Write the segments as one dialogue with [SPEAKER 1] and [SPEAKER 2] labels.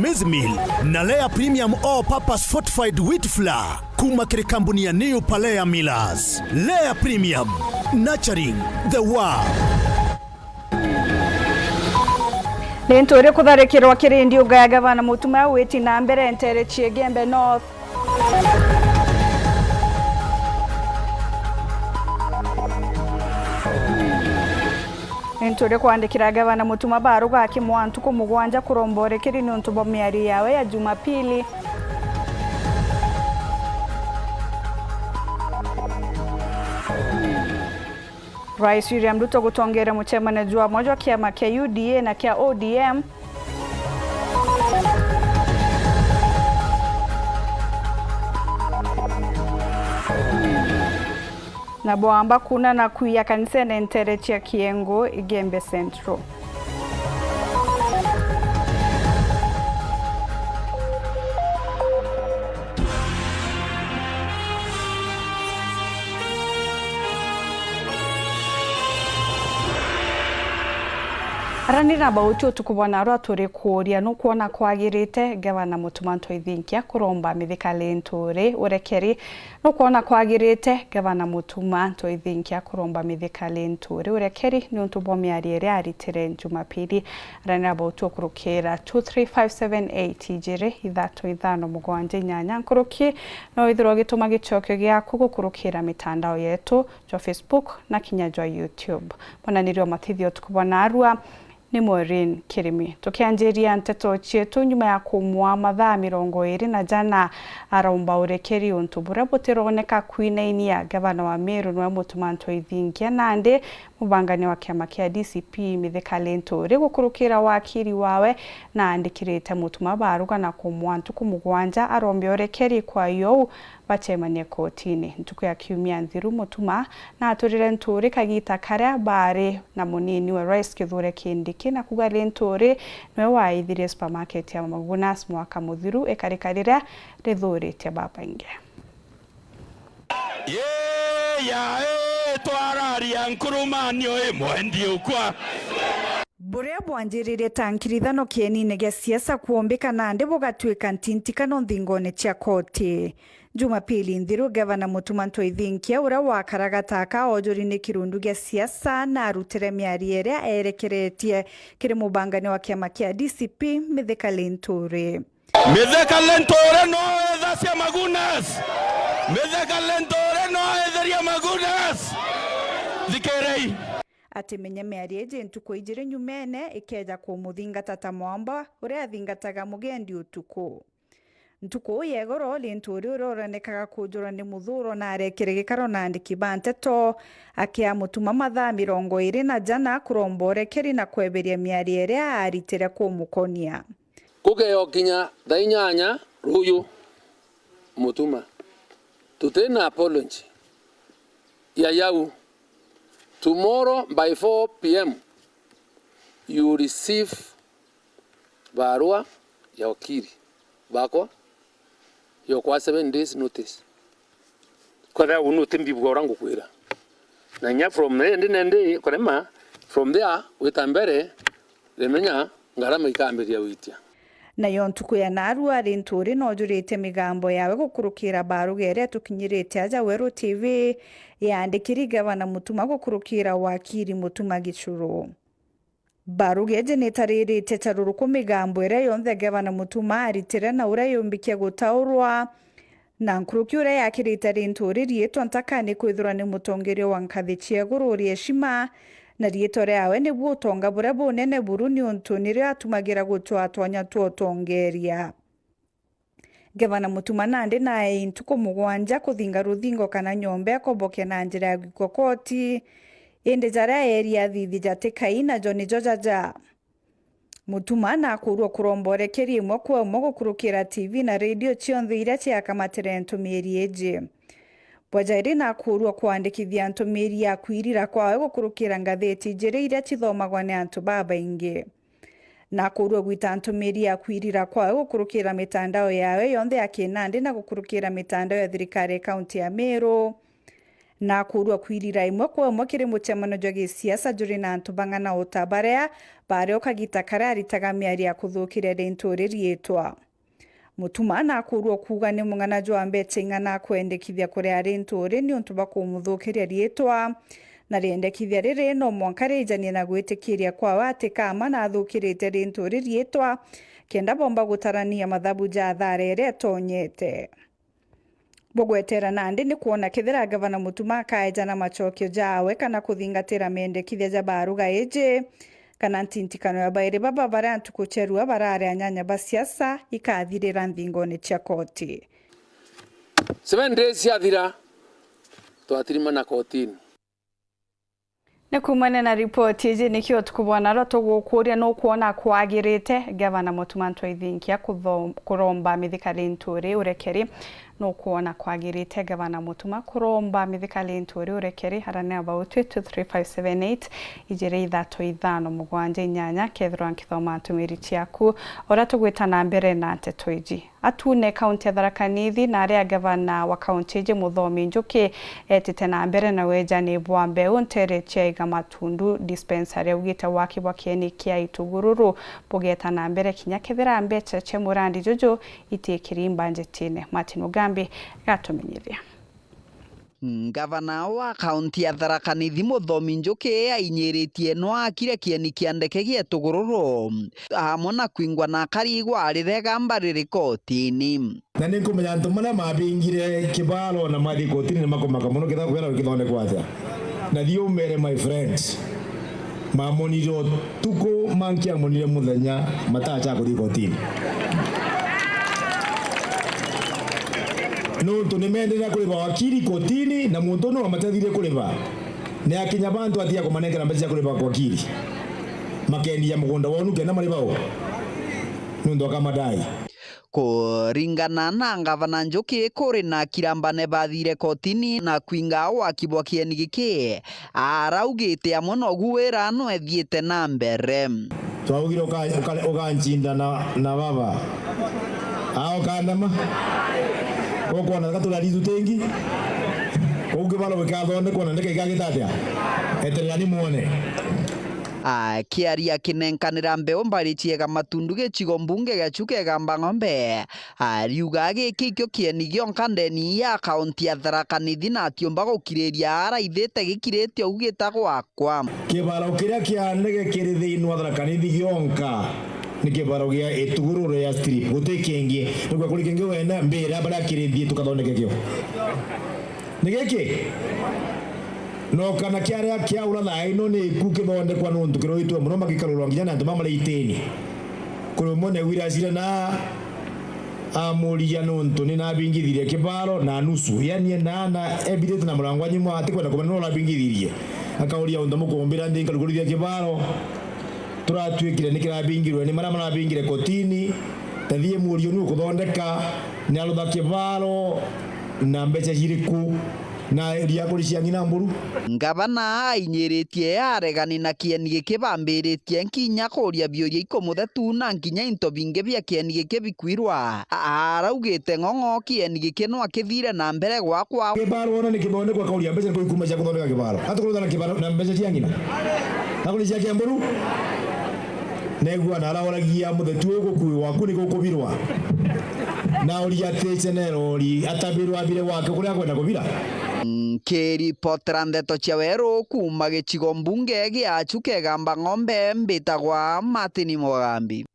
[SPEAKER 1] maize meal na Lea Premium All Purpose Fortified Wheat Flour kuma kiri kampuni ya New Palea Millers. Lea Premium, nurturing the world.
[SPEAKER 2] Lentore kutharikirwa kirindi ugaya gavana Mutuma witi na mbere entere Chigembe North. Lentore kuandikira gavana Mutuma baruga akimwantu kumugwanja kurombore kiri nontubo miari yawe ya Jumapili. Rais William Ruto gutongera muchemane jua moja kiama kia UDA na kia ODM. Na boamba kuna na kuya kanisa na entere chia Kiengo Igembe Central. Aranira baucho tukubona rwatore kuoria no kuona kwagirite gavana Mutuma Ntoithinkia kuromba mithika Lentore urekeri no kuona kwagirite gavana Mutuma Ntoithinkia kuromba mithika Lentore urekeri ni untubo miariere aritire Jumapili. Aranira baucho kurukira 23578 ijire ithato ithano mugwanje nyanya nkuruki no ithiro gituma gichokyo giaku gukurukira mitandao yetu jo Facebook na kinya jo YouTube. Bona nirio matithio tukubona arua ni Maureen Kirimi. Tukianjiria nteto chietu nyuma ya kumwa mathaa 20 na jana araumba urekeri untubura butironeka kwinaini ya gavana wa Meru nwa Mutuma Ntoithinkia nande mubangani wa kiama kia DCP mithika Lentore gukurukira wakiri wawe na andikirite Mutuma baruga na kumwantu kumugwanja arombe urekeri kwa yo bachemanie kotini. Ntuku ya kiumia Nthiru Mutuma na aturire Ntore kagita karia bare na munini wa Rais Kithure Kindiki na kuga Lentore nwe waithire supermarket ya Magunas mwaka muthiru ekarikarira rithurite babange.
[SPEAKER 3] Twararia nkurumanio imwendi ukwa
[SPEAKER 2] Buria bwanjirire tankirithano kienine gya siasa kuombeka nande bugatwika ntintikano nthingone cia koti. Jumapili Nthiru gavana Mutuma Ntoithinkia ura wakaragataka ojuri kirundu gya siasa na arutire miariere erekeretie kiri mubangani wa kiama kia DCP mithika Lentore.
[SPEAKER 3] Mithika Lentore no ethacia Magunas. Mithika Lentore no etheria Magunas. Thikerei
[SPEAKER 2] ati menye miarieje ntuko ijire nyumene ikeja kumuthingata ta mwamba uria athingataga mugendi utuko. Ntuko yegoro Lentore uroranekaga kujura ni muthuro na arekire gikaro na andiki banteto akia Mutuma mathaa 20 na jana kurombore keri na kweberia miariere aritire kumukonia.
[SPEAKER 4] Kugeyo kinya thainyanya ruyu Mutuma tutena apology ya yau. Tomorrow by 4 p.m. you receive barua ya wakili bako yo kwa 7 days notice.
[SPEAKER 3] kwa da unuti mbibwa orangu kwira na nya from nende korema
[SPEAKER 4] From there witambere lemenya ngarama ikamberia witia.
[SPEAKER 2] Na yontuku ya narua Lentore no jurite migambo yawe gukurukira barugere tukinyirite aja Weru TV yandikiri gavana Mutuma gukurukira wakiri Mutuma Gichuru. Barugeje netaririte charuru migambo ere yonthe gavana Mutuma aritire na ura yombikia gutaurwa na nkuruki ura yakirite Lentore rieto ntakani kwithura ni mutongerio wa nkathi cieguru rieshima na rietore yawe ni butonga bura bunene buru ni untunire atumagira gutwatwanya tuotongeria. Gavana Mutuma nande nae intuko mugwanja kuthinga ruthingo kana nyombe akoboke na njira ya gikokoti ende jara area thithi jatekaina John Jojaja. Mutuma na kurwo kurombore keri imwe kwa imwe gukurukira TV na radio cionthe iria ciakamatire ntumiri eje. Bwajairi na kurwo kuandikithia ntumiri ya kwirira kwawe gukurukira ngatheti njire iria cithomagwa ni antu babaingi. Na kurwo gwita ntumiri ya kwirira kwawe gukurukira mitandao yawe yonthe ya Kinandi na gukurukira mitandao ya thirikari kaunti ya Meru. na kurwa kwirira imwe kwa imwe kiri mutemano jwa gisiasa juri na antu bang'ana utabarea bare ukagita kare aritaga miari ya kuthukire rinturi rietwa mutuma na kurwa kuga ni mung'ana jwa mbete ing'ana kwendekithia kuri arinturi ni untu bakumuthukiria rietwa na riendekithia riri no mwanka rijanie na gwitikiria kwa wati kama na athukirite rinturi rietwa kenda bomba gutarania mathabu ja tharere tonyete bogwetera nandi ni kuona kithira gavana mutuma kaeja na machokio jawe kana kuthingatira mendekithia ja baruga eje kana ntintikano ya baire baba barantu kucherua barare anyanya basiasa ikathirira nthingoni cia koti
[SPEAKER 3] 7 days yathira twatirima na kotini
[SPEAKER 2] Nikumane na ripoti izi nikio tukubona ro tugukuria no kuona kwagirite gavana mutuma ntwaithinkia kuromba mithikali nturi urekeri no kuona kwagirite gavana mutuma kuromba mithikali nturi urekeri harane about 23578 ijire ithato ithano mugwanja inyanya kethro nkithoma tumiri ciaku ora tugwita na mbere na nteto iji atune kaunti ya Tharaka Nithi na aria gavana wa kaunti iji Muthomi Njuki etite na mbere na weja ni bwambe untere chega matundu dispensary ugite waki wakieni kia itugururu bugeta na mbere kinya kethira mbeche che murandi jojo itikirimba njetine Martin Ugambi gatumenyiria
[SPEAKER 5] Gavana wa kaunti ya Tharaka Nithi Muthomi Njuki ainyiritie no akire kieni kia ndeke gie tugururu hamwe na kwingwa na karigwa arirega mbariri kotini
[SPEAKER 6] na nikumenya antu maria mabingire kibalo na mathi kotini ni makomaka muno kitha kwera kithone kwatha na thio mere my friends mamoniro tuko mankia monire muthenya matacha kuthi kotini no tunimendera kuliva wakiri kotini na muntu no amatathire kuliva ne akinya bantu atia kumanengera mbeca kuliva kwa wakiri makendia mugunda wonu kena marivao nundo kamadai
[SPEAKER 5] kuringana na gavana Njuki kuri na kirambane bathire kotini na kwinga wakibwa kieni giki araugite amwe no guwira no ethiete na mbere
[SPEAKER 6] twaugira ukanchinda na baba ao kandama kokona katula rizu tengi koge balo wekathone kona ndeke igagitatia eterani muone
[SPEAKER 5] kiaria kinenkanira mbeo mbari chiega matundu gicigo mbunge gachuke gamba ng'ombe ariuga giki kio kieni gionka ndeni ya kaunti ya Tharaka Nithi na atiomba gukiriria araithite gikirite ugita gwakwa
[SPEAKER 6] kibaro kiria kianege kiri thiini wa Tharaka Nithi gionka ni kibaro gia itugururu ya strip gutikengie nigwa kuri kenge wenda mbira bara kirithie tukathondeke kio nigiki no kana kiaria kia ura thai no ni kukithonde kwa nuntu kiroitwe muno magikarurwa nginya na nduma mari iteni kuri mone wira cira na amuria nuntu ni na bingithirie kibaro na nusu yani na evidence na murango nyimo ati kwenda kumena no la bingithirie akauria unda mukumbira ndinga rugurithia kibaro turatwikire ni kirabingirwe ni mara marabingire kotini tathie murio ni kuthondeka ni arutha kibaro na mbeca ciriku na ria kuri cia ngina mburu
[SPEAKER 5] gavana ainyiritie aregani na kieni giki bambiritie nkinya kuria biuria ikomuthetu na nkinya into binge bia kieni giki bikwirwa araugite ng'ong'o kieni giki no akithire na mbere gwakwa
[SPEAKER 6] kibaro ona ni kibonde kwa kauria mbeca ko ikuma cia kuthondeka kibaro hatukuruthana na kibaro na mbeca cia ngina hakuri cia kiamburu negua na araoragia muthetu gukuwi waku ni gukubirwa na uria tecenero atabirwa bire wake kuria kwenda kubira
[SPEAKER 5] kiripotera ndeto cia weru kuma gicigo mbunge giachuke gamba ng'ombe mbitagwa Martin Mugambi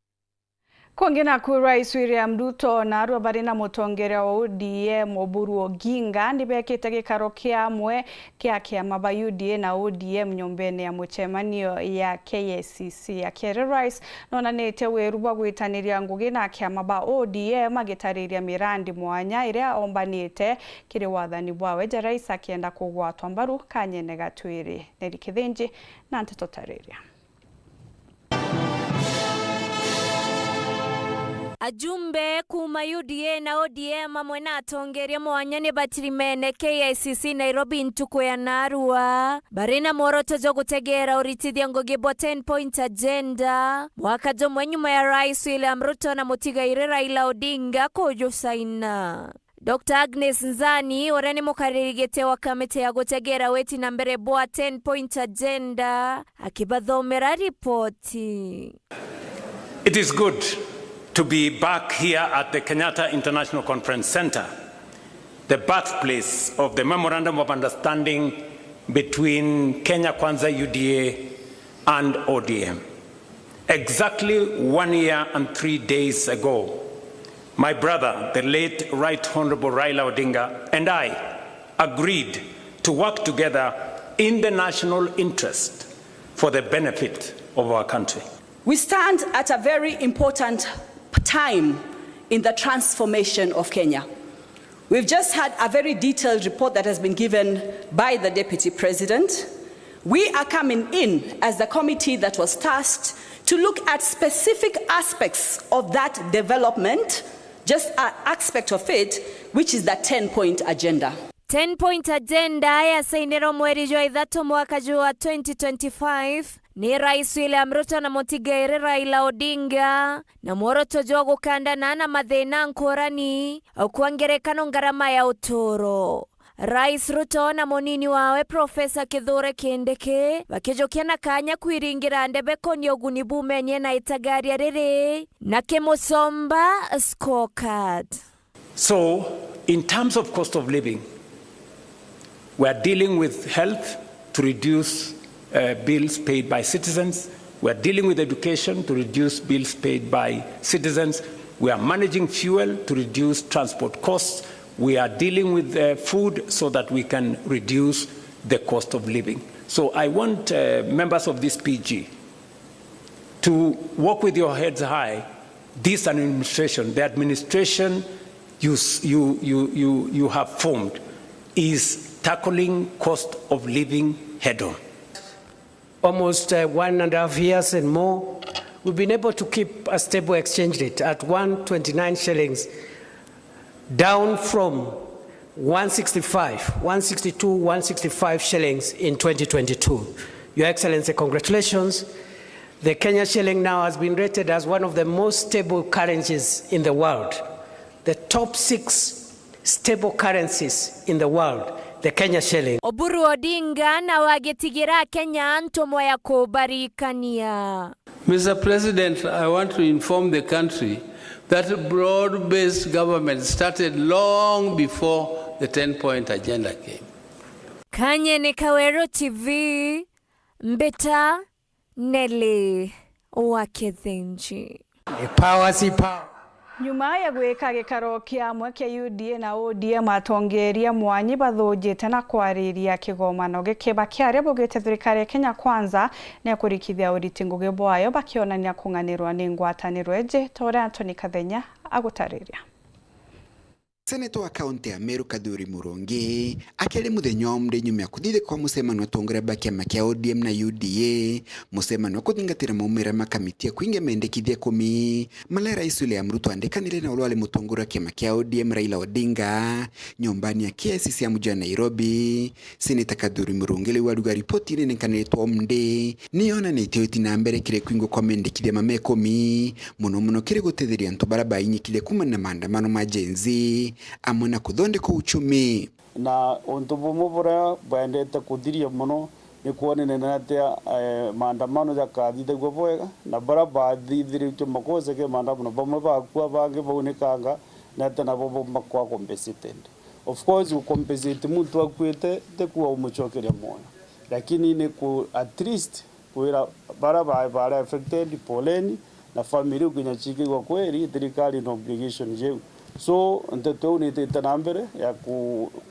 [SPEAKER 2] Kwongena ku Rais William Ruto na arua bari na mutongeria wa ODM Oburu Oginga ndibekite gikaro kiamwe kia kiama ba UDA na ODM nyombene ya muchemanio ya KCC akere Rais nona nete weru bwa gwitaniria ngugi na kiama ba ODM agitariria mirandi mwanya iria ombanite kiri wathani bwawe ja Rais akienda kugwatwa mbaru kanyene gatwiri nerikithinji na ntotariria
[SPEAKER 7] Ajumbe kuma UDA na ODM amwe na atongeria mwanya ni batirimene KICC Nairobi ntuku ya Narua barina mworoto jo gutegera uritithia ngugi bwa 10 point agenda mwaka jo mwenyuma ya Rais William Ruto na mutigaire Raila Odinga kujo saina Dr. Agnes Nzani orani mukaririgite wa kamite ya gutegera weti na mbere boa 10-point agenda akibathomera ripoti.
[SPEAKER 8] It is good to be back here at the Kenyatta International Conference Center, the birthplace of the Memorandum of Understanding between Kenya Kwanza UDA and ODM. Exactly 1 year and 3 days ago, my brother, the late Right Honorable Raila Odinga, and I agreed to work together in the national interest for the benefit of our country.
[SPEAKER 9] We stand at a very important time in the transformation of Kenya. We've just had a very detailed report that has been given by the Deputy President. We are coming in as the committee that was tasked to look at specific aspects of that development, just an aspect of it, which is the 10-point agenda.
[SPEAKER 7] 10-point agenda ya sainero mweri jwa ithatu mwaka jua 2025 ni Rais William Ruto na Motigaire Raila Odinga na mworoto jwa gukandana na mathina nkorani au kuangerekano ngarama ya utoro. Rais Ruto na monini wawe Profesa Kithure Kindiki bakijokia na kanya kwiringira ndebe konyo guni bumenye na itagaria rere na kemusomba scorecard.
[SPEAKER 8] So, in terms of cost of living, we are dealing with health to reduce bills paid by citizens. We are dealing with education to reduce bills paid by citizens. We are managing fuel to reduce transport costs. We are dealing with food so that we can reduce the cost of living. So I want members of this PG to walk with your heads high. This administration, the administration you have formed, is tackling cost of living head on.
[SPEAKER 10] Almost 1.5 years and more, we've been able to keep a stable exchange rate at 129 shillings, down from 162, 165 shillings in 2022. Your Excellency, congratulations. The Kenya shilling now has been rated as one of the most stable currencies in the world. The top 6 stable currencies in the world, the Kenya shilling.
[SPEAKER 7] Oburu Odinga na wagetigira Kenya ntomo ya kubarikania.
[SPEAKER 11] Mr. President, I want to inform the country that broad-based government started long before the 10-point agenda came.
[SPEAKER 7] Kanye ni Kawero TV, Mbeta Nelly Wakethinji.
[SPEAKER 10] Power si power.
[SPEAKER 2] Nyuma ya gwika gikaro kia mweke UDA na ODM atongeria mwanyi bathujite na kwariria kigomano gikiba kiaria bugite thirikari Kenya Kwanza na kurikithia uriti ngugi bwayo bakionania kunganirwa ni ngwataniro eje tore Anthony Kathenya agutariria.
[SPEAKER 12] Senator wa kaunti ya Meru Kaduri Murungi akiri muthenya omde nyuma ya kuthire kwa musemano atongora bakia makia ODM na UDA musemano wa kuthingatira maumira makamiti ya kuingia mendekithia 10 mala Rais William Ruto andekanire na ulwale mutongora kia makia ODM Raila Odinga nyombani ya KICC ya mji Nairobi. Senator Kaduri Murungi liwaruga ripoti ile nkanetwa omde niona na itio itina mbere kire kuingo kwa mendekithia mame 10 muno kire gutetheria ntobara inyikile kumana maandamano majenzi amona kuthondeka uchumi
[SPEAKER 13] na untu bumwe buria bwendete kuthiria muno ni kuonene atia maandamano jakathithagwo bwega na bara bathithiritwe makoze ke maandamano bamwe bakua bangi baunikanga na tena bobo makwa compensated. Of course you compensate muntu akwete te kuwa umuchokeria moyo, lakini ni ku at least kuira bara bara affected poleni na family kunyachiki kwa kweli thirikari no obligation je. So nteto ni tetanambere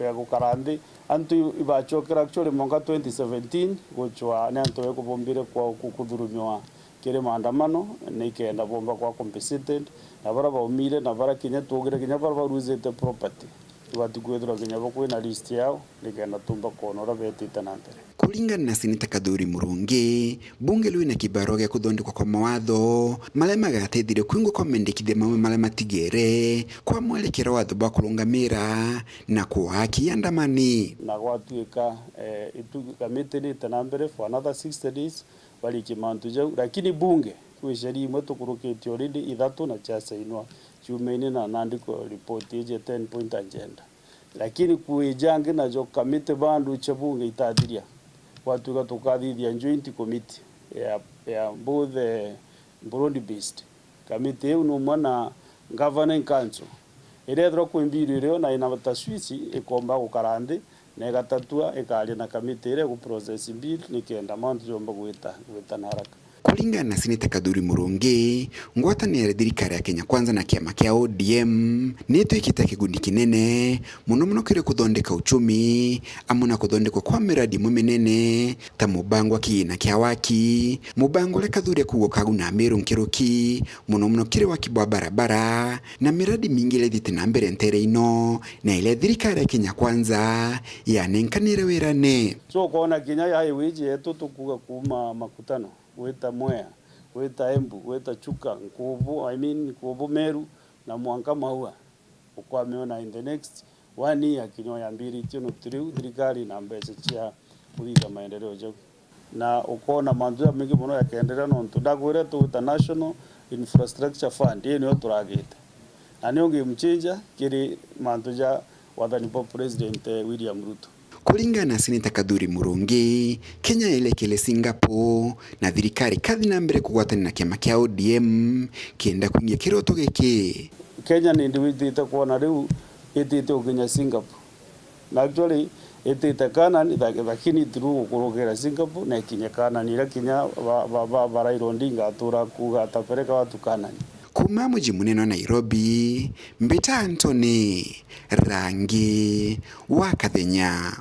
[SPEAKER 13] ya kukarandi antu ibachokera actually monga 2017 gochwa ne antu ekubombire kwa kukudhurumwa kire maandamano nikenda bomba kwa compensated na bara baumire na bara kinya tugire kinya bara baruzete property batukwetra kinya bakwe na list yao nikenda tumba konora betitenambere.
[SPEAKER 12] Kulingana na Senator Kaduri Murungi, bunge liwe na kibaro gya kuthondekwa kwa mawatho mala magateithire kuingo kwa mendekithia mamwe mala matigere kwa mwelekero wa thubwa kulungamira na kuhaki andamani
[SPEAKER 13] na gwatuika itukamite tenambere for another 60 days bali kimantu jau, lakini bunge kwisheri imwe tukurukitio already ithatu na chasa inwa kiumeni na nandiko report ije 10 point agenda lakini kuijange na jo kamite bandu chabunge itadiria watu katukadhia joint committee ya both Burundi based kamite uno mwana governing council ile dro kuimbiriro na ina taswisi ikomba kukarande na gatatua ikalia na kamite ile ku process bill nikenda mantu jomba gwita haraka.
[SPEAKER 12] Kulingana na Seneta Kaduri Murungi, ngwatanĩro ya thirikari ya Kenya Kwanza na kĩama kĩa ODM nĩtwĩkĩte kĩguni kĩnene mũno kĩrĩ kuthondeka uchumi amuna kuthondekwa kwa miradi mũminene ta mubango wa kĩgĩna kĩa waki mubango ũrĩa Kaduri kugo kaguna Meru Nkiruki mũno kĩrĩ waki wa barabara na miradi mingi ile thiĩte na mbere ntere ino na ile thirikari ya Kenya Kwanza yanenkanĩre wĩrane.
[SPEAKER 13] So kuona Kenya ya highway yetu tukuga kuma makutano weta Mwea, weta Embu, weta Chuka, Nkuvu Meru na Mwanka Maua. Ukwa meona in the next 1 year kinyoya mbiri tino tiriu thirikari na mbese chia kuiga maendeleo jogo. Na ukona manzua mingi muno yakendelea no tudagwire tu National Infrastructure Fund niyo turagite. Na niyo ngimchinja kiri mantuja wathani po President William Ruto.
[SPEAKER 12] Kulingana na Seneta Kaduri Murungi, Kenya elekele Singapore na thirikari kathi na mbere kugwatana na kĩama kĩa ODM kienda kuingia kiroto giki.
[SPEAKER 13] Kenya ni ndiwitite kuona riu itite ukinya Singapore. Na actually itite Kanani lakini tiru kurogera Singapore na kinya Kanani ila kinya Raila Odinga atura kuga atapeleka watu Kanani.
[SPEAKER 12] Kuma mji munene wa Nairobi, Mbita Anthony, Rangi wa Kathenya.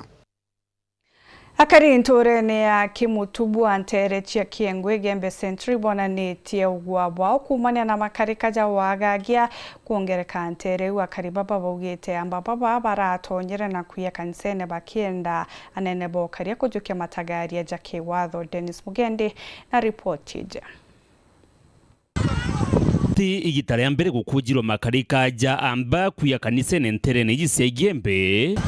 [SPEAKER 2] Akari ntorene ya Kimutubu antere chia Kiengwe Gembe Century bonanĩtie ugwabwa kumania na makarikaja wagagia kuongereka antere wakari baba baugite amba baba baratonyere na kuya kanisene bakienda anene bokaria kujukia matagari ya jake watho. Dennis Mugende na report ija.
[SPEAKER 14] Igita rĩa mbere gũkũnjirwo makarikaja amba kuya kanisene nterene cia Gembe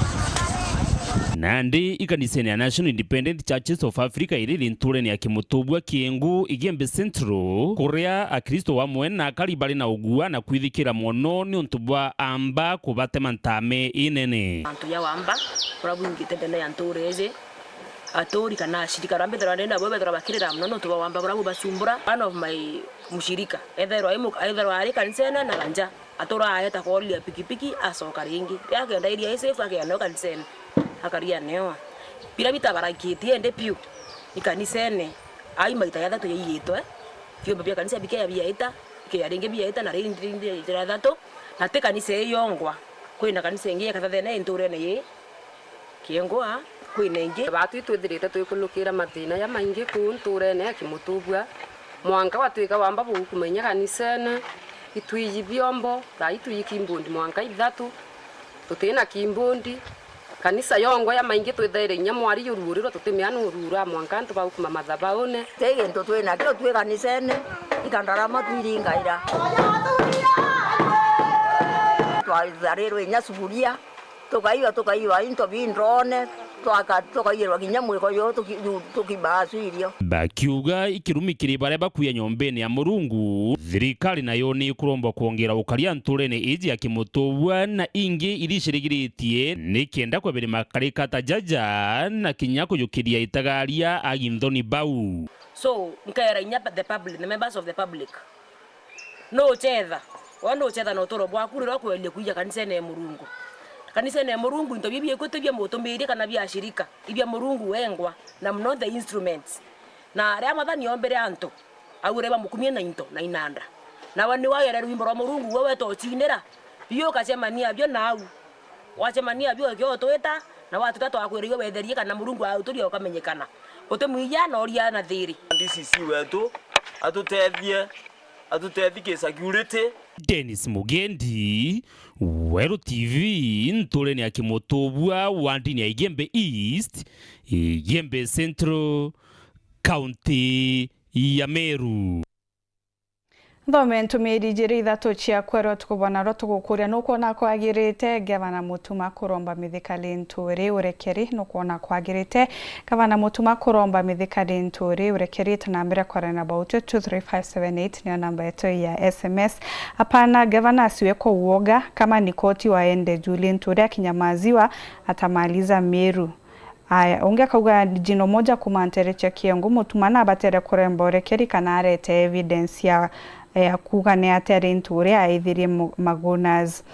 [SPEAKER 14] nandi ikanisene ya National Independent Churches of Africa iriri nturene ya Kimutubwa Kiengu Igembe Central kuria akristo wa mwena karibari na ugua na kwithikira mono ni untubwa amba kubatema ntame inene
[SPEAKER 15] antu ya wamba kurabu ngitendene ya ntureze atori kana shirika rambe tharandena bobe tharabakirira mnono tuba wamba kurabu basumbura one of my mushirika either ari kanisena na ganja atora ayeta kolia pikipiki asoka ringi yake ndairia isefu yake no kanisena akaria newa pira bitabarakiti ende piu ikanisene ai maita ya thatu yiyitwe kyo bia kanisa bike bia ita ke aringe bia ita na rindi ya thatu na te kanisa yongwa kwina kanisa ingi kathathene nturene ye kiengwa kwina ingi
[SPEAKER 16] batu twithirite twikulukira mathina ya maingi ku nturene ya Kimutubwa mwanka watwika wamba kumenya kanisene itwiji biombo ra itwiji kimbundi mwanka ithatu tutina kimbundi kanisa yongo ya maingi twithere nyamwari yururiro tutimiana urura mwanka ntu bakuma mathabaune
[SPEAKER 17] tege ndo twina kiro twe kanisene ikandarama twiringaira twazarero nyasuburia tukaiwa into bindrone tukayirwa kinyamwiko yo tukibasuirio
[SPEAKER 14] bakiuga ikirumikiri bare bakuya nyombeni ya Murungu thirikari nayo ni kuromba kuongera ukaria nturene iji ya Kimutubwa na ingi irishirigiritie nikenda kwebere makarika tajaja na kinyako yukiria itagaria agindoni bau
[SPEAKER 15] so nkaira inya the public the members of the public no chetha no toro bwa kurira kwele kuya kanisene ya Murungu kanisa ne Murungu into bibye ko tebya motombeire kana bya shirika ibya Murungu wengwa na mno the instruments na ria mathani ombere anto aureba mukumie na into na inanda na wani wayera rwimbo rwa Murungu wewe to chinera biyo kacemania byo nau wacemania byo kyo tweta na watu tatu akwiriwe wetherie kana Murungu autoria ukamenyekana utemuiya na oria na thiri
[SPEAKER 18] DCC wetu atutethie security.
[SPEAKER 14] Dennis Mugendi, Weru TV, nturene ya Kimutubwa wandini ya Igembe East, Igembe Central, County ya Meru.
[SPEAKER 2] Thome ntumiri njiri ithatu cia kwero tukubona ro tugukuria nukuona kwagirite gavana Mutuma kuromba mithika Linturi urekeri nukuona kwagirite gavana Mutuma kuromba mithika Linturi urekeri tunambira kwarana about 23578 ni namba yetu ya SMS. Hapana, gavana asiwe kwa uoga, kama ni koti waende juu Linturi akinyamaziwa atamaliza Meru. Aya, unge kauga jino moja kumantere cha Kiengu Mutuma na batere kuremba urekeri kana arete evidence ya kuga ne atere Linturi aithirie magunas.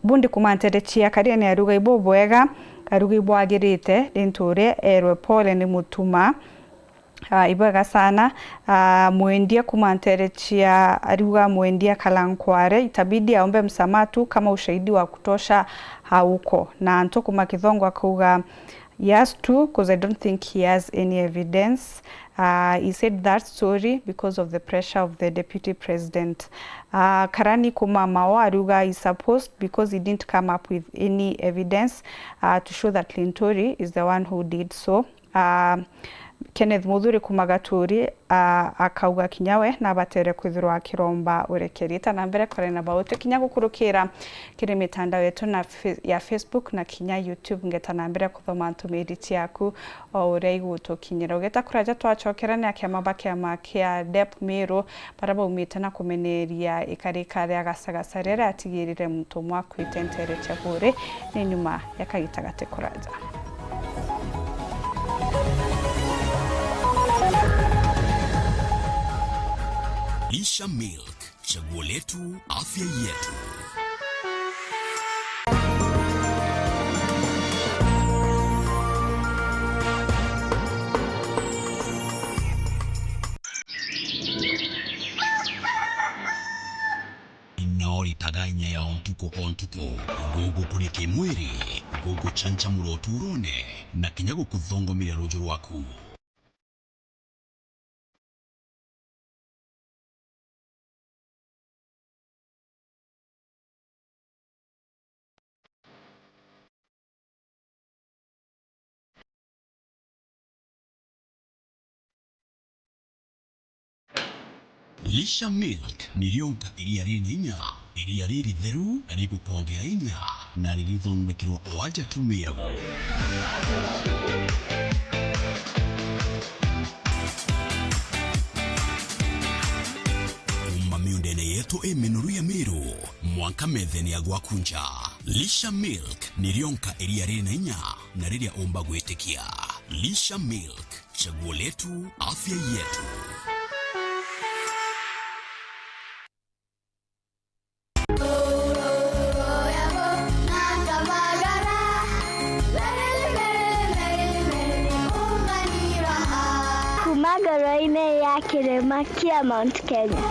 [SPEAKER 2] Bundi kumantere chia karia ni aruga ibo bwega aruga ibo agirite Linturi erwe pole ni Mutuma ibwega sana. Muendia kumantere chia aruga muendia Kalankware itabidi aombe msamaha tu kama ushahidi wa kutosha hauko. Na Antoku Makithongo akuga yes too, because I don't think he has any evidence. He said that story because of the pressure of the deputy president. Karani Kumamao aruga is supposed because he didn't come up with any evidence to show that Linturi is the one who did so. Kenneth Muthuri Kumagaturi akauga kinyawe na batere kwithirwa kiromba urekerita na mbere kore na baute kinya gukurukira kiri mitandao yetu na ya Facebook na kinya YouTube ngeta na mbere kuthoma ntumiri ciaku o ure igutukinyira ugeta kuraja twacokerane akiamabake amakia Dep Meru baraba umite na kumeneria ikarikare agasagasarera atigirire Mutumwa kwitentere cyagure ni nyuma yakagitagate kuraja.
[SPEAKER 19] Lisha Milk, chaguo letu, afya yetu. Inori taganya ya ontuko, gogo kureke mwiri, gogo chancha muroturone, na kinyago kuthongo mire rojo rwaku. Lisha Milk ni rionka iria rininya, iria riri theru, riku pongea inya, na ririthondekirwo o aja tumiago. Miundene yetu menoru ya Meru, mwanka metheni agwakunja. Lisha Milk ni rionka iria rininya, na riria omba gwitikia. Lisha Milk, chaguo letu, afya yetu.
[SPEAKER 20] Magaraine ya kirema kia Mount Kenya.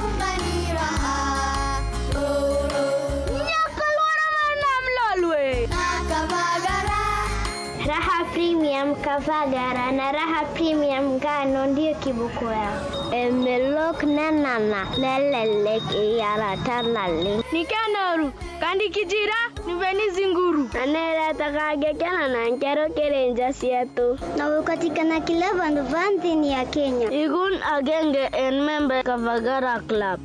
[SPEAKER 20] Raha Premium Kavagara na Raha Premium Ngano ndio kibuko yao. Emelok na nana lelelek yara talale. Nikanoru kandi kijira niveni zinguru. Anera takage kana na nkero kerenja sietu. Na wakatika na kila vanti ya Kenya. Igun agenge en member Kavagara Club.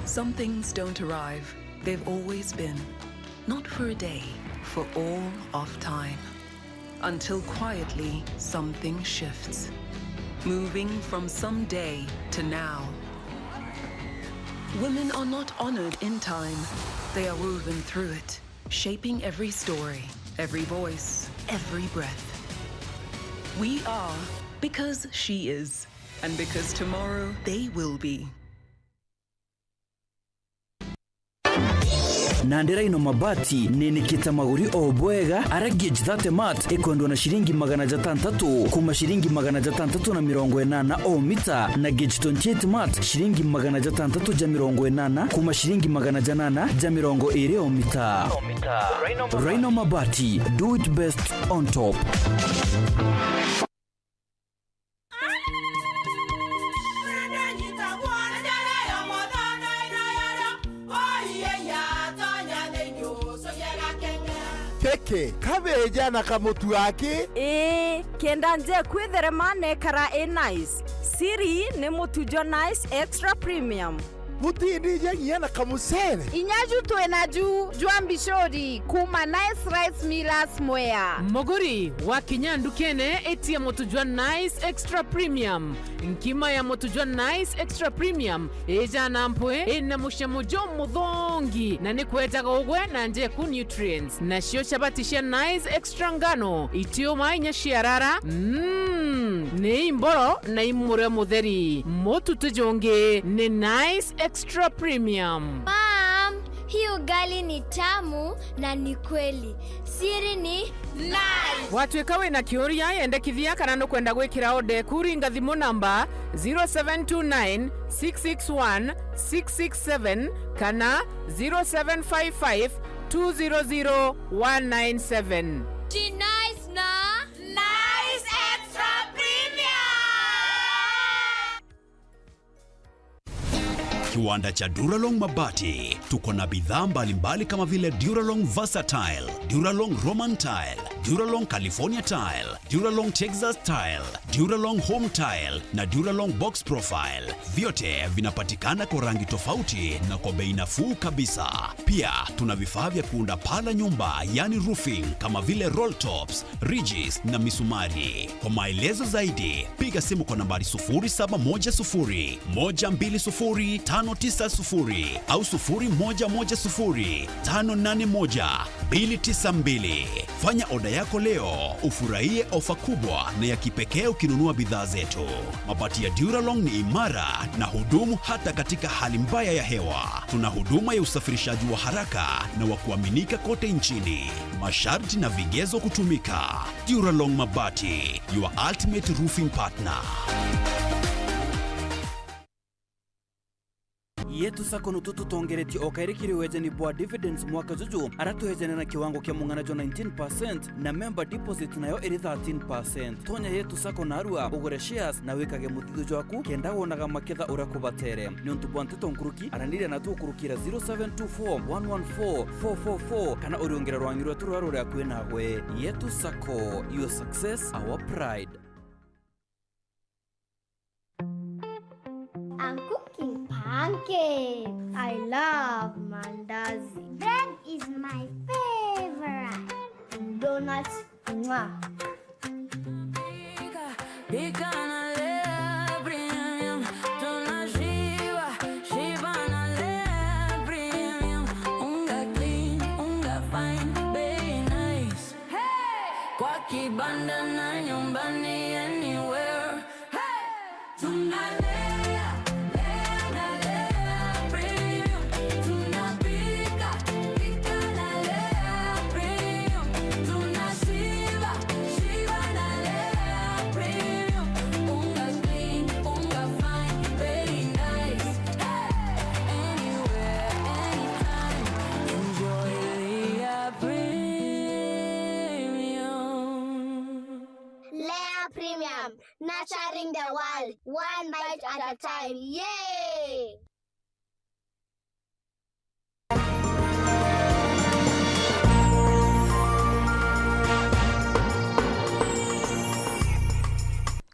[SPEAKER 21] Some things don't arrive. They've always been. Not for a day, for all of time. Until quietly, something shifts. Moving from someday to now. Women are not honored in time. They are woven through it, shaping every story, every voice, every breath. We are because she is, and because tomorrow they will be.
[SPEAKER 22] Nandera ino mabati nini kita maguri obwega aragage thate mat ekondo na shilingi 600 kuma shilingi 680 o mita na gauge 28 mat shilingi 680 kuma shilingi 820 o mita. Rhino mabati, do it best on top.
[SPEAKER 1] gake kabeja na kamutu wake
[SPEAKER 4] kenda nje kwitherema nekara nice siri ni mutujo nice extra premium
[SPEAKER 1] mutindi nyangia na kamusere
[SPEAKER 23] inyaju twenaju jwambishori kuma nice rice millers mwea
[SPEAKER 24] moguri wa kinyandukene etia motujwa nice extra premium nkima ya motujwa nice extra premium eja nampwe ina mushemujo muthongi na nikwetaga ugwe na nje ku nutrients na shio shabatisha nice extra ngano itio mainya shiarara ni imboro na imure mutheri motu tujonge ni nice extra premium.
[SPEAKER 20] Mom, hii ugali ni tamu na ni kweli. Siri ni nice.
[SPEAKER 24] Watwekawe na kioria yende kithia kana no kwenda gwikira ode kuringa thimu namba 0729 661 667 kana 0755 200 197.
[SPEAKER 20] Ji nice na nice extra premium.
[SPEAKER 19] Kiwanda cha Duralong Mabati tuko na bidhaa mbalimbali kama vile Duralong Versatile, Duralong Roman Tile, Duralong California Tile, Duralong Texas Tile, Duralong Home Tile na Duralong Box Profile. Vyote vinapatikana kwa rangi tofauti na kwa bei nafuu kabisa. Pia tuna vifaa vya kuunda paa la nyumba yani roofing kama vile roll tops, ridges na misumari. Kwa maelezo zaidi piga simu kwa nambari 0710 120 590 au 0110 581 292. Fanya oda yako leo ufurahie ofa kubwa na ya kipekee ukinunua bidhaa zetu. Mabati ya Duralong ni imara na hudumu hata katika hali mbaya ya hewa. Tuna huduma ya usafirishaji wa haraka na wa kuaminika kote nchini. Masharti na vigezo kutumika. Duralong Mabati, your ultimate roofing partner.
[SPEAKER 22] yetu sako nututu tongereti okairikiri wejeni bwa dividends mwaka juju aratu hejeni na kiwango kia munganajo 19% na member deposit nayo eri 13%. Tonya yetu sako narua ugure shares na wikage muthido jwaku kenda wonaga maketha urakubatere niontu bwantito nkuruki aranire na tu kurukira 0724114444 kana oriongera rwangirwa turaro rya kwenagwe. Yetu sako, your success our pride.
[SPEAKER 20] I'm cooking pancakes. I love mandazi. Bread is my favorite. Donuts, mwah.
[SPEAKER 25] Kibanda na nyumbani anywhere. Hey! Tunalea, premium. Tunapika, pika na lea premium. Tunashiba, shiba na lea premium. Unga clean, unga fine, very nice. Hey! Anywhere, anytime, enjoy Lea premium.
[SPEAKER 20] Lea Premium, nurturing the world, one bite at a time. Yay!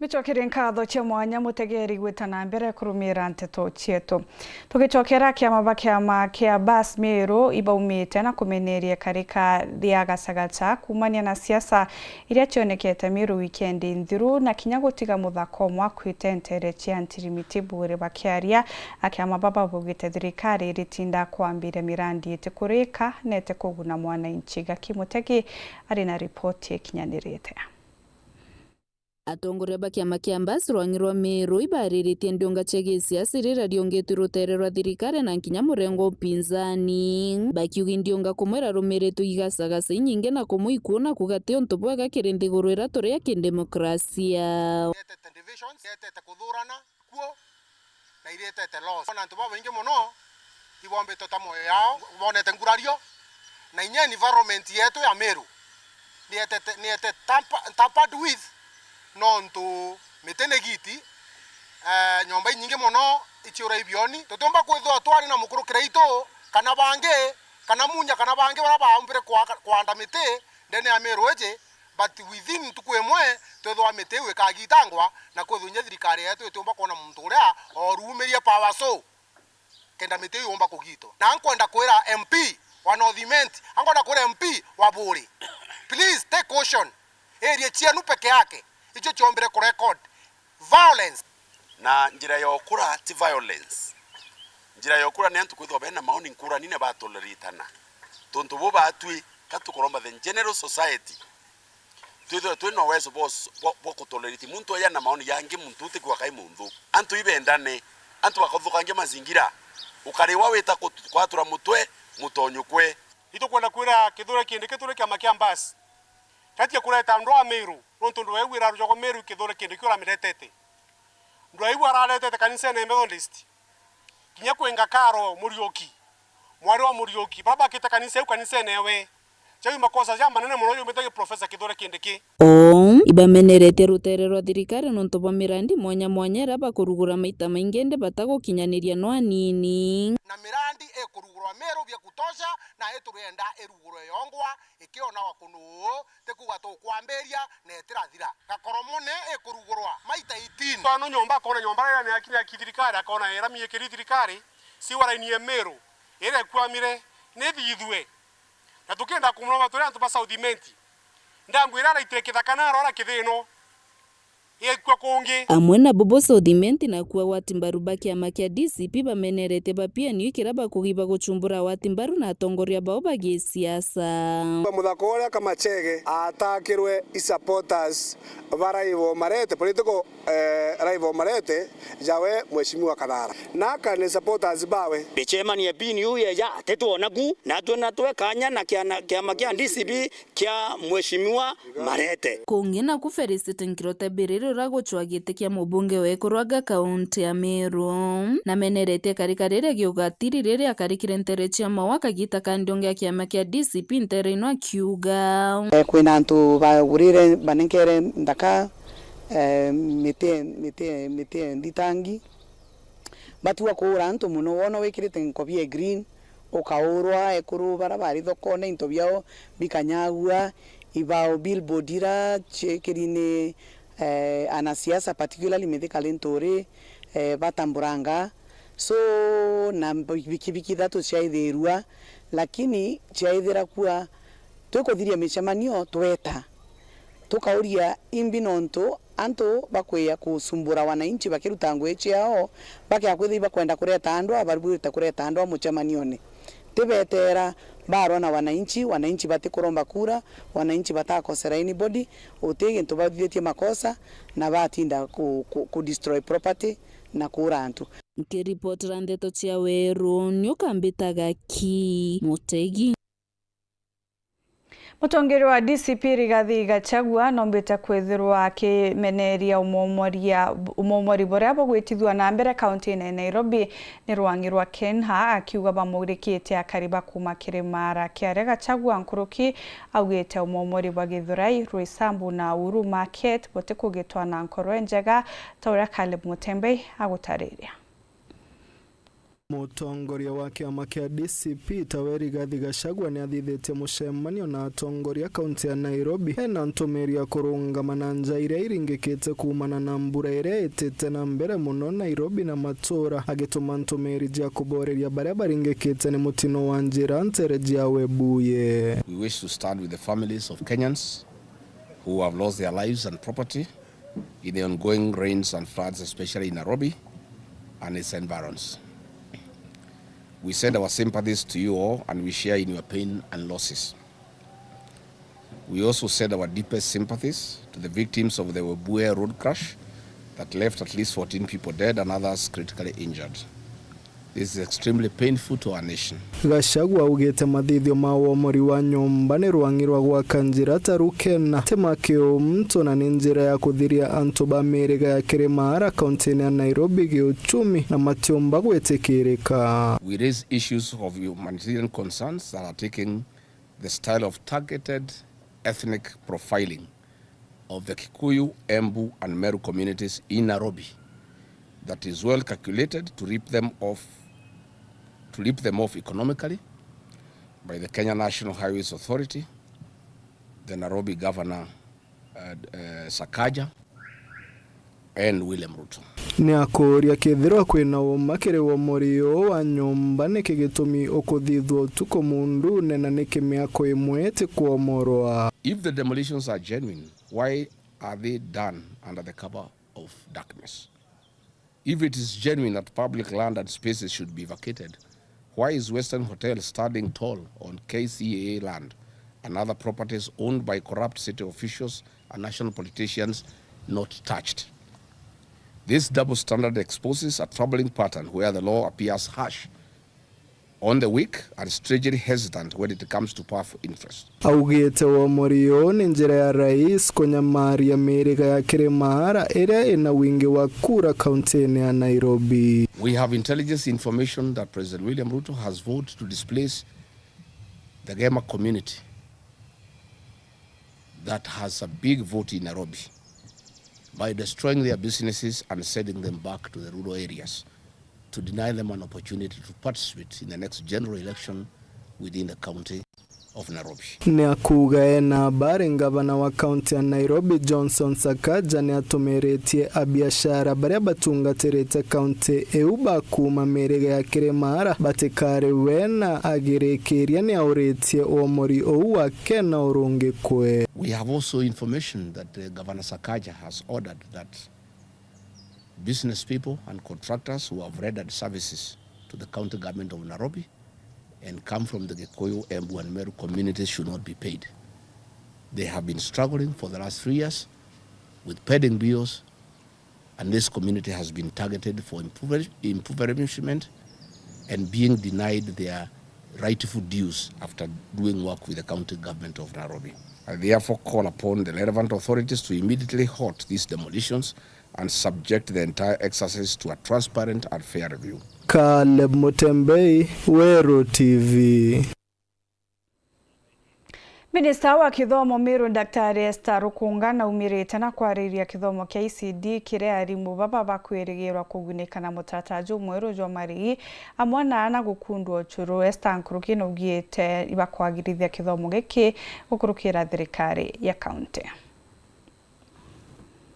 [SPEAKER 2] Gicokere nkatho cia mwanya mutegeri gwitana mbere kurumira nteto cietu tugicokera kiama kia Bas Meru ibaumite na kumeneria karika ria gacagaca kumania na siasa iria cionekete Meru weekend nthiru na kinya gutiga muthako mwakwite ntere cia ntirimiti bure bakiaria akiama baba bugite thirikari ritinda kwambire mirandi ite kurika nete kuguna mwana inchiga kimutegi ari na ripoti ikinyanirite.
[SPEAKER 26] Atongoria bakiama kia Bas rwangirwa Meru ibariritie ndonga chege siasa rirario ngetu rutererwa thirikari na nkinya murengo pinzani bakiugi ndionga kumwera rumiretu igasagasa inyinge na kumuikuona kugate onto bwaga kirindi gurwira turia kindemokrasia
[SPEAKER 1] yetete divisions yetete kuthurana kuo na iretete loss ona ntuba wingi muno ibombe totamoyo yao bonete ngurario na inye environment yetu ya Meru niete tampered with nontu mitenegiti nyomba nyingi muno ichiura ibioni tutumba kwithwa twari na mukuru kireito kana bange kana munya kana bange bara baumbire kwanda mite ndene ya Meru eje but within tukwemwe twethwa mitiwe kagitangwa na kwethunye thirikari yetu itumba kuona muntu uria orumirie power so kenda mitiwe omba kugito na ankwenda kwira MP wa Northiment ankwenda kwira MP wa Buri please take caution area chienu peke yake icho chombere ku record violence
[SPEAKER 3] na njira ya okura ti violence njira ya okura ni antu kwithwa bena maoni nkura nine batoleritana tonto bo batwi katukoromba the general society twithwa no weso bo kutoleriti muntu aya na maoni yangi muntu uti kwa kai mundu antu ibendane antu bakothukange mazingira ukariwa wita kwatura mutwe mutonyukwe
[SPEAKER 1] ito kwenda kwira kithura kindi kiture kya makiambas katia kureta ndo a Meru nonto ndo wira rujo Meru kithura kindi kura miretete ndo aiwa raletete kanisa na Methodist kinya kwenga karo Murioki mwari wa Murioki baba kita kanisa kanisa newe chawi makosa jamba nene muno yumetaje professor kithura kindi ki
[SPEAKER 26] ibamenerete rutere rwa thirikari nonto bwa mirandi mwanya mwanya raba kurugura maita maingende batagukinyaniria no anini
[SPEAKER 1] na mirandi kurugurwa Meru bya kutosha na turenda eruguro yongwa ikiona wakunu tekuga to kwamberia na etirathira gakoromone kurugurwa maita 18 tano nyomba kona nyomba ya yakira kithirikari akona era miye kithirikari si warainie Meru ere kwamire nethithwe na tukenda kumuloma turi antu ba Southiment ndangwira ra itekithakana rora kithino yekwa kungi
[SPEAKER 26] amwe na bobo Southiment na kuwa watimbaru bakiama kia DCP bamenerete bapia ni kiraba kugiba guchumbura watimbaru na atongoria bao bagi siasa
[SPEAKER 5] muthako uria Kamachege atakirwe supporters baraivo marete political raivo marete jawe mheshimiwa Kadhara na kana supporters bawe
[SPEAKER 6] bichemani ya BNU ya tetuona ku na twe kanya na kiama kia DCP kia mheshimiwa Marete
[SPEAKER 26] kungina ku Felicite Nkirote biriro ragochwa gite kia mubunge wekorwaga kaunti ya Meru na menerete karikarire giogatiri rire akarikire ntere chia mawaka gita kandonge kiama kia DCP ntere no akiuga
[SPEAKER 5] kwina antu bagurire banenkere ndaka mite nditangi batu akura antu muno wona wikirite nkobie green ukaurwa ekuru barabari thokone into byao bikanyagua ibao billboardira chekirine anasiasa particularly Mithika Linturi batamburanga so na bikibiki thatu chaithirua lakini chaithira kuwa tukuthiria micemanio tweta tukauria imbinonto antu bakweya kusumbura wananchi bakiruta ngwe ciao bakyakwithiba bakwenda kureta andu abarubirite kureta andu mucemanioni tibetera barwa na wananchi batikuromba kura wananchi batakosera anybody utege ntu bathithie makosa na batinda ku destroy property na kura antu
[SPEAKER 26] nkiripotera ndeto cia Weru nyukambitaga ki Mutegi
[SPEAKER 2] Mutongeri wa DCP Rigathi Gachagua nombete kwithirwa akimeneria umomori boria bugwitithwa na mbere kaunti ya Nairobi ni rwangi rwa Kenha akiuga bamurikite akariba kuma kirimara kiare Gachagua nkuruki augite umomori wa Githurai Roysambu na Uru Market bote kugitwa na nkoro njega taura Caleb Mutembe agutariria
[SPEAKER 8] Mutongoria wa kiama kia DCP tawe Rigathi Gachagua ni athithite mucemanio na atongoria kaunti ya Nairobi ena ntumiria kurungamana njaa iria iringikite kumana na mbura iria itite na mbere muno Nairobi na matura agituma ntumiri jia kuboreria baria baringikite ni mutino wa njira ntere jia Webuye.
[SPEAKER 9] We wish to stand with the families of Kenyans who have lost their lives and property in the ongoing rains and floods, especially in Nairobi and its environs. We send our sympathies to you all and we share in your pain and losses. We also send our deepest sympathies to the victims of the Webuye road crash that left at least 14 people dead and others critically injured. This is extremely painful to our nation.
[SPEAKER 8] Gachagua ugite mathithio ma womori wa nyumba ni rwangi rwa gwaka njira tarukena temakio mtu na njira ya kuthiria antu ba miriga ya kirimara kaunti ya Nairobi giuchumi na matiomba gwetikirika.
[SPEAKER 9] We raise issues of humanitarian concerns that are taking the style of targeted ethnic profiling of the Kikuyu, Embu and Meru communities in Nairobi that is well calculated to rip them off economically by the Kenya National Highways Authority, the Nairobi Governor Sakaja and William Ruto.
[SPEAKER 8] Ni akuria kithirwa kwina umakire wa morio wa nyumba ni kigitumi ukuthithwa tuko mundu nena ni kimiako imwe ti kuomorwa.
[SPEAKER 9] If the demolitions are genuine, why are they done under the cover of darkness? If it is genuine that public land and spaces should be vacated, why is Western Hotel standing tall on KCAA land and other properties owned by corrupt city officials and national politicians not touched? This double standard exposes a troubling pattern where the law appears harsh on the weak and strangely hesitant when it comes to powerful interest.
[SPEAKER 8] Augite wa morio ni njira ya rais kunyamaria miriga ya Kirimara area ina wingi wa kura kaunti ya Nairobi.
[SPEAKER 9] We have intelligence information that President William Ruto has voted to displace the Gema community that has a big vote in Nairobi by destroying their businesses and sending them back to the rural areas to deny them an opportunity to participate in the next general election within the county of Nairobi.
[SPEAKER 8] Ni akuga na habari ngavana wa kaunti ya Nairobi Johnson Sakaja ni atumeretie abiashara baria batungatirite kaunti euba kuma miriga ya Kirimara batikare wena agirekeria ni auretie omori ouwa kena urungi kwe.
[SPEAKER 9] We have also information that Governor Sakaja has ordered that business people and contractors who have rendered services to the county government of Nairobi and come from the Gikuyu, Embu and Meru communities should not be paid. They have been struggling for the last 3 years with pending bills, and this community has been targeted for impoverishment and being denied their rightful dues after doing work with the county government of Nairobi. I therefore call upon the relevant authorities to immediately halt these demolitions and subject the entire exercise to a transparent and fair review.
[SPEAKER 8] Caleb Mutembei, Wero TV.
[SPEAKER 2] Minista wa kithomo Meru Daktari Esther Rukunga na umirite na kwariria kithomo kia ECD kire arimu baba bakwirigirwa kugunika na mutatajo mweru jo mari amwana na gukundwa churu. Esther Nkuruki no ugiete ibakwagirithia kithomo giki gukurukira thirikari ya county.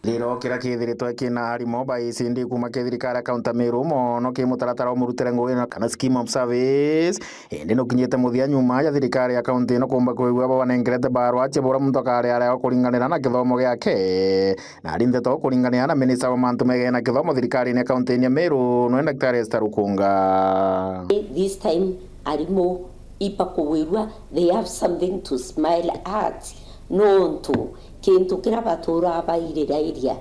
[SPEAKER 7] Lero kira kithiritwe kina arimo ba ECD kuma kithirikari kaunti Meru mono ki mutaratara umurutire ngwina kana scheme of service ende no kinyete muthia nyuma ya thirikari ya kaunti no kumba kwigwa baba nengerete barwa chebora mutokare aria kuringanira na kithomo giake na rinde to kuringanira na minister wa mantu mege na kithomo thirikari ya kaunti ya Meru no Daktari Esther Rukunga.
[SPEAKER 10] This time arimo ipakuwirwa, they have something to smile at, no to kintu kira batura abairira iria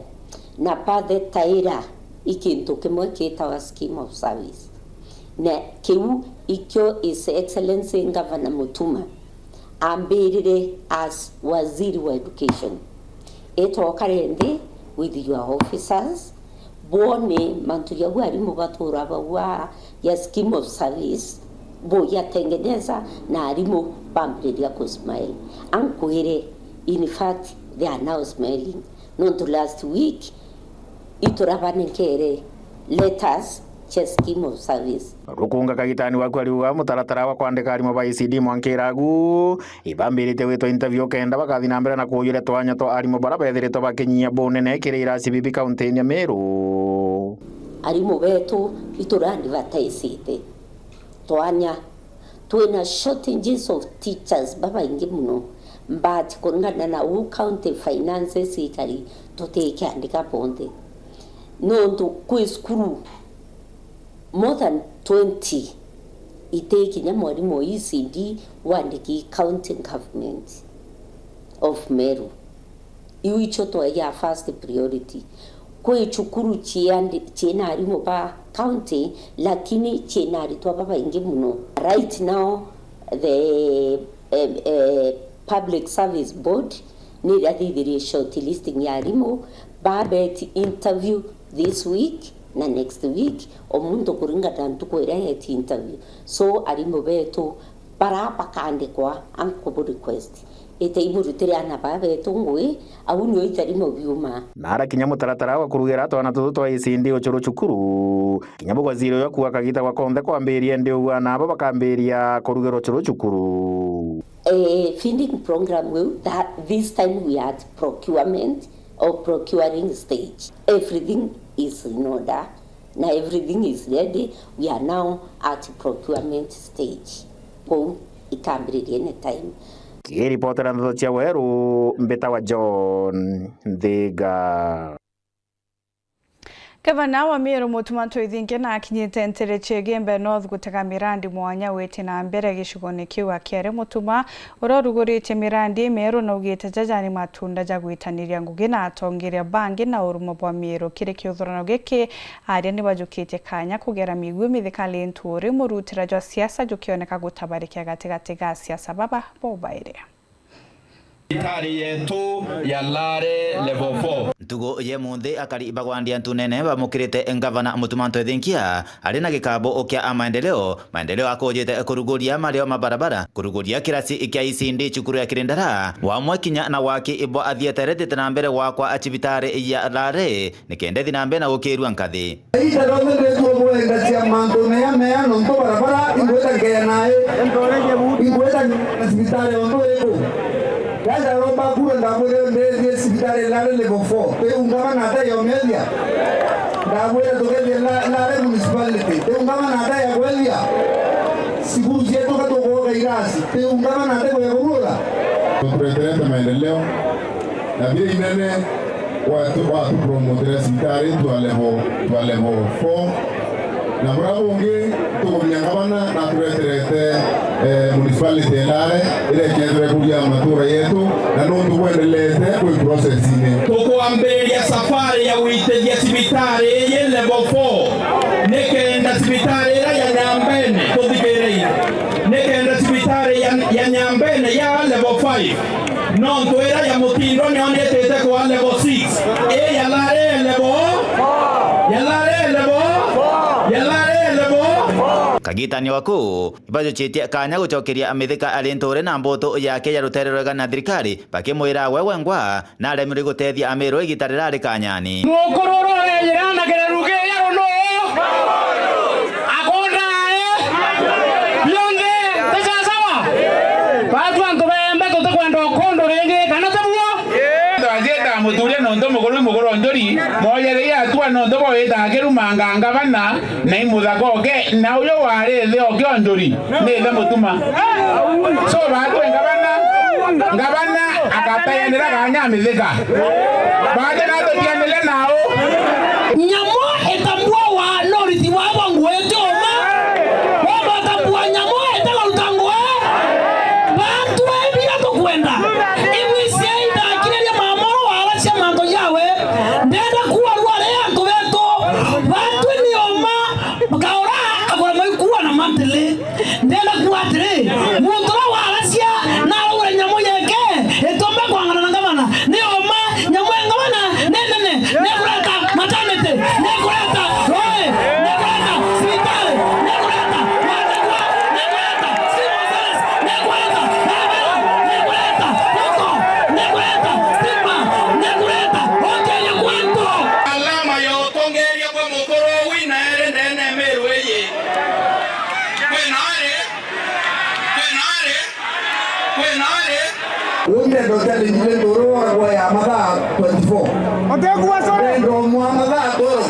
[SPEAKER 10] na pathe taira ikintu kimwe kitawa scheme of service na kiu ikyo is excellency Governor Mutuma ambirire as waziri wa education eto karende with your officers bone mantu ya wari mubatura bawa ya scheme of service bo ya tengeneza na arimo pamphlet ya kusmile ankuire. In fact, they are now smiling. Not last week, iturabanikere letters just scheme of service.
[SPEAKER 7] Rukunga kagitani waku aliwa mutaratara wa kwandika arimo ba ECD mwankiragu ibambirite wito interview kenda bakathina mbere na kuyire twanya to arimo barabethiritwe bakinyia bonene kirira CBB county ya Meru.
[SPEAKER 10] Arimo betu iturandi bataisite twanya twina shortages of teachers baba ingi muno. But kulingana na county finances ikari toteke andika ponte no to kweskuru more than 20 iteki nya mwalimu ECD wandiki county government of Meru iwicho to ya first priority kwe chukuru chiena arimo ba county lakini chiena ritwa baba ingi muno. Right now the Public Service Board need a short listing ya arimo babet interview this week na next week omuntu kuringa tantu kwera interview so arimo beto bara bakandikwa anko request ete iburutire anaba betu ngui au nyo itarimo biuma
[SPEAKER 7] nara kinya mutaratara wa kurugera twana tutu twa isindi uchuru chukuru kinya bugwa ziro yo kuwa kagita kwa konthe kwambiria ndi ugwa nabo bakambiria kurugera uchuru chukuru
[SPEAKER 10] feeding program will that this time we are at procurement or procuring stage. Everything is in order. Now everything is ready. We are now at procurement stage. Go ikambiri any time.
[SPEAKER 7] Kiripotera ndo cia weru mbeta wa John Thiga.
[SPEAKER 2] Gavana wa Meru Mutumanto Ithinke na akinyite ntereche Gembe North gutega mirandi mwanya wete na mbere gicugone kiu akiare mutuma urorugurite mirandi Meru na ugite jajani matunda jagwitaniria ngugi na atongeria bangi na urumo bwa Meru kire kiuthurano giki aria ni bajukite kanya kugera migwi mithikali nturi murutira jwa siasa jukioneka gutabarikia gatigati ga siasa baba bobaire
[SPEAKER 11] Itari yetu ya Lare level 4.
[SPEAKER 12] Ntugo ye munthi akari bagwandia ntunene bamukirite Gavana Mutumanto Ithinkia ari na gikabo okia maendeleo akojete kuruguria mario mabarabara kuruguria kirasi ikia isindi chukuru ya Kirindara wamwe kinya na waki ibo athieterete na mbere wakwa achibitare ya Lare nikende thinambe na gukirwa nkathi
[SPEAKER 13] ita ronde ndetuo mwenga cia manto mea nonto barabara ingweta genae ingweta achibitare ondo eko Yaja roba kuro ndabure ndezi sibitare Lare level 4. Pe ungama nata ya Omelia. Ndabure toke Lare municipality. Pe ungama nata ya Gwelia. Siku zetu katoko kairasi. Pe ungama nata ya Gwelia.
[SPEAKER 15] Tunaendelea maendeleo. Na vile inene watu promotere sibitare tu level 4. Na bravo unge tukunyangabana na tureterete municipality Lare ile kiendele kuja matura yetu na nundu kuendelete kwa process ine
[SPEAKER 11] tukuamberia safari ya witeja sibitari ye level 4 nekenda sibitari ya Nyambene tuthikirei nekenda sibitari ya Nyambene ya level 5 non tuera ya Mutindo nyonetete kwa level 6 ya Lare level
[SPEAKER 12] Kagitani waku ibajo chetia kanya gucokeria amithika alintore na mboto yake ya rutererega na thirikari bakimwira wewe ngwa na aremire gutethia Ameru igitarira kanyani
[SPEAKER 11] mukururu yirana geruge yaro no akonda yonde tasawa batu anto bembe tokwenda kondo renge kana tabuo ndajeta muturia no ndo mugoro ndori moyere ya twa no ndo boita gerumanga ngabana na imuthakoke na uyo wari the okiondori ni the mutuma so batu ngabana akatayanira ganya mithika baje na totianile nao nyamo etambua wa noriti wa wangu etoma wa batambua nyamo etala utango bantu ebia tokwenda iwi seita kireria mamoro wala cia manto yawe ndenda kuwa rwale yanto beto bantu ni oma makaora akora mai kuwa na mantele ndenda kuwa tere mutora wala cia na ure nyamo yake etomba kwangana na ngabana ni oma nyamo ngabana nene ne kurata maternity ne kurata oe ne kurata hospital ne kurata alama yo tongeria kwa mukoro wina ere nene Meru eye kwenare
[SPEAKER 13] unde dotele njile ndoro wa ya mada 24 otekuwa sore ndo mwa mada to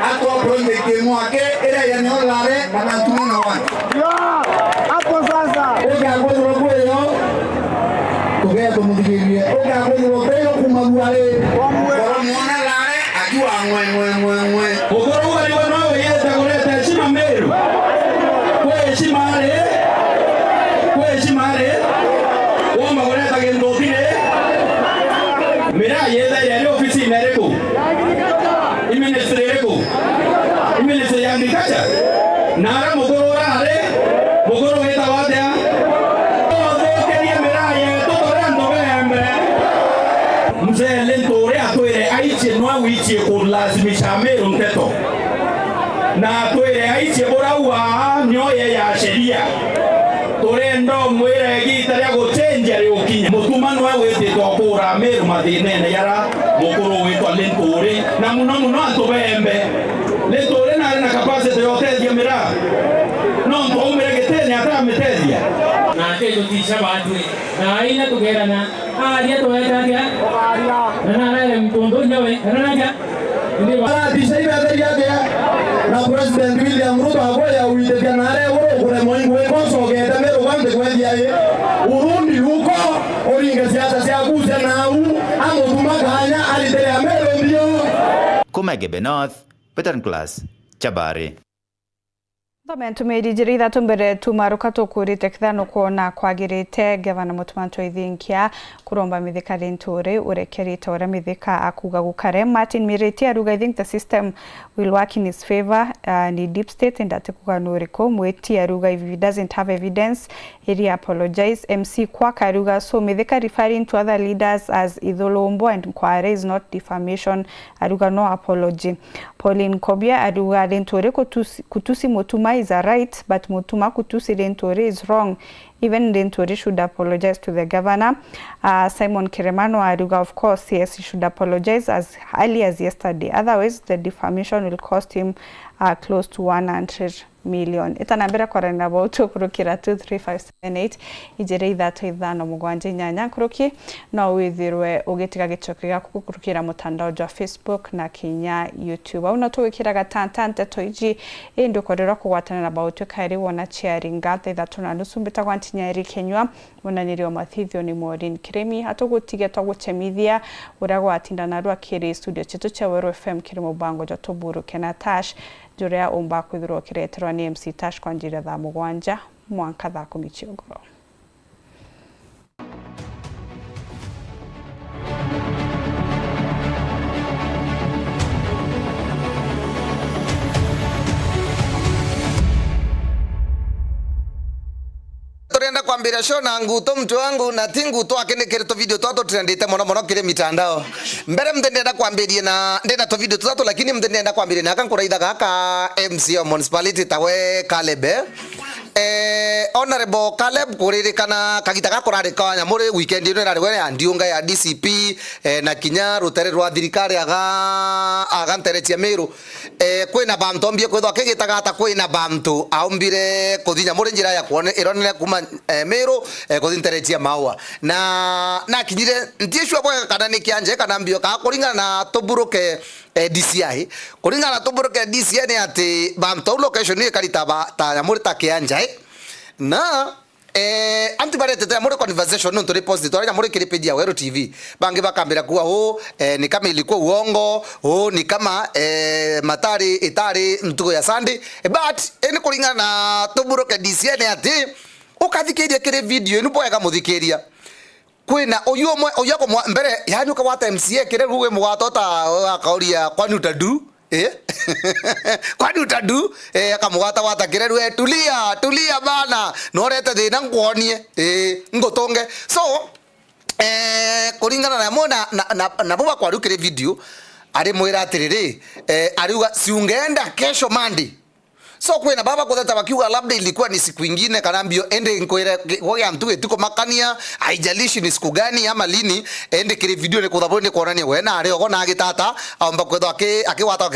[SPEAKER 13] ato project mwake era ya ne Lare kana tumena watu hapo sasa oga ngozo kweyo tugea tumudigirie oga ngozo kweyo kumagwale kwa muona Lare ajua mwe
[SPEAKER 11] ukoro wali wano yeta kuleta heshima Meru kwa heshima woma kuleta gendotile mira yeda ya ofisi imereko iministry ya agriculture nara mugoro rare mugoro weta watea ozokeria mira ye totorando bembe mzee lentore atwere aiche nwa wichie kulazimisha Meru nteto na atwere aiche boraua nyoye ya sheria
[SPEAKER 6] urendo mwire gita ria gucenjia ri ukinya mutumano wa wititwo kura Meru mathinene yara mukuru witwa Linturi na muno antu bembe Linturi na capacity yoteithia mira no mpaumire gitene atamitethia
[SPEAKER 4] na tejo tisha batu na ina tugerana aria tuwetagia na nare mtondo nyawe ranaja
[SPEAKER 13] Ala tisha ibetheria na President William Ruto agoya uitethia nare kure moingu wekosogete Meru wambe kwendia Urundi huko oringe siasa cia kuja nau amutuma kanya aliterea Meru ndio
[SPEAKER 12] Kumegebe North Peter Class Chabari
[SPEAKER 2] Tumerijira ithatu mbere tumaruka tukurite kithano kuona kwagirite gavana Mutumanto Ithinkia kuromba mithika Linturi urekerite ora mithika akuga gukare Martin Miriti aruga I think the system will work in his favor ni deep state and atikuga nuriko Mweti aruga if he doesn't have evidence he apologize MC Kwaka aruga so mithika referring to other leaders as Idholombo and Kware is not defamation aruga no apology Pauline Kobia aruga Linturi kutusi Mutuma is a right, but Mutuma kutusi Linturi is wrong. Even Linturi should apologize to the governor. Simon Kiremano aruga, of course, yes, he should apologize as early as yesterday. Otherwise, the defamation will cost him close to 100 million. Itanambira kwarana about kurukira 23578 ijere ithatu ithano mugwanja inyanya kuruki no withirwe ugitiga gicoki gaku kurukira mutandao wa Facebook na kinya YouTube. Au no tuwikira gatantante toiji indi ukorera kugwatana na about kairi wona chiaringa ithatu na nusu mbitagwa ntinya eri Kenywa munanirio mathithio ni Maureen Kiremi atugutiga twaguchemithia uragwa atinda narua kiri studio chetu cha Wero FM kiri mubango ja tuburu Kenatash Jurea umba kwithirwo kireterwa ni MC Tash kwa njira thaa mugwanja mwanka thaa 10 ciogoro.
[SPEAKER 14] Turenda kwambira show na nguto mtu wangu na tinguto akenekere to video toto trendite mono kire mitandao mbere mtendenda kwambiria na ndenda to video toto lakini mtendenda kwambiria na akankuraitha gaka MC of municipality tawe Caleb Honorable Caleb kuririkana kagita gakorarika nyamuri weekend ino irarigwe ya ndiunga ya DCP na kinya rutere rwa thirikari aga nteretia Meru kwina bantu mbie kwithwa kigitaga ata kwina bantu aumbire kuthinya muri njira ya kuone ironene kuma Meru kuthinteretia maua na kinyire ntieshwa bwa kana ni kianje kana mbio ka kuringana na tuburuke DCI kuringana na tuburuke DCI ni ati bantu location ni karitaba ta nyamuri ta kianja na antibarete ta muri conversation no tuli post to muri kiripedia Wero TV bangi bakambira kuwa ni kama ilikuwa uongo ni kama matari itari mtugo ya Sunday but eni kuringana na tuburuke DCI ni ati ukathikiria kire video ni boya kamuthikiria kwina oyako mbere yanyuka wata MCA kire ruwe mwatota akauria kwani utadu kwani utadu akamugata wata kire ruwe tulia bana norete thina ngwonie ngotonge so kuringana na mona na baba kwa rukire video ari mwira atiriri ariuga siungeenda kesho Monday. So kwena baba kutheta wakiuga labda ilikuwa ni siku nyingine kanambio ende nkoira kwa mtu etuko makania haijalishi ni siku gani ama lini ende kile video ni kuthabone kuonania we na ari ogona agitata amba kwetho akiwata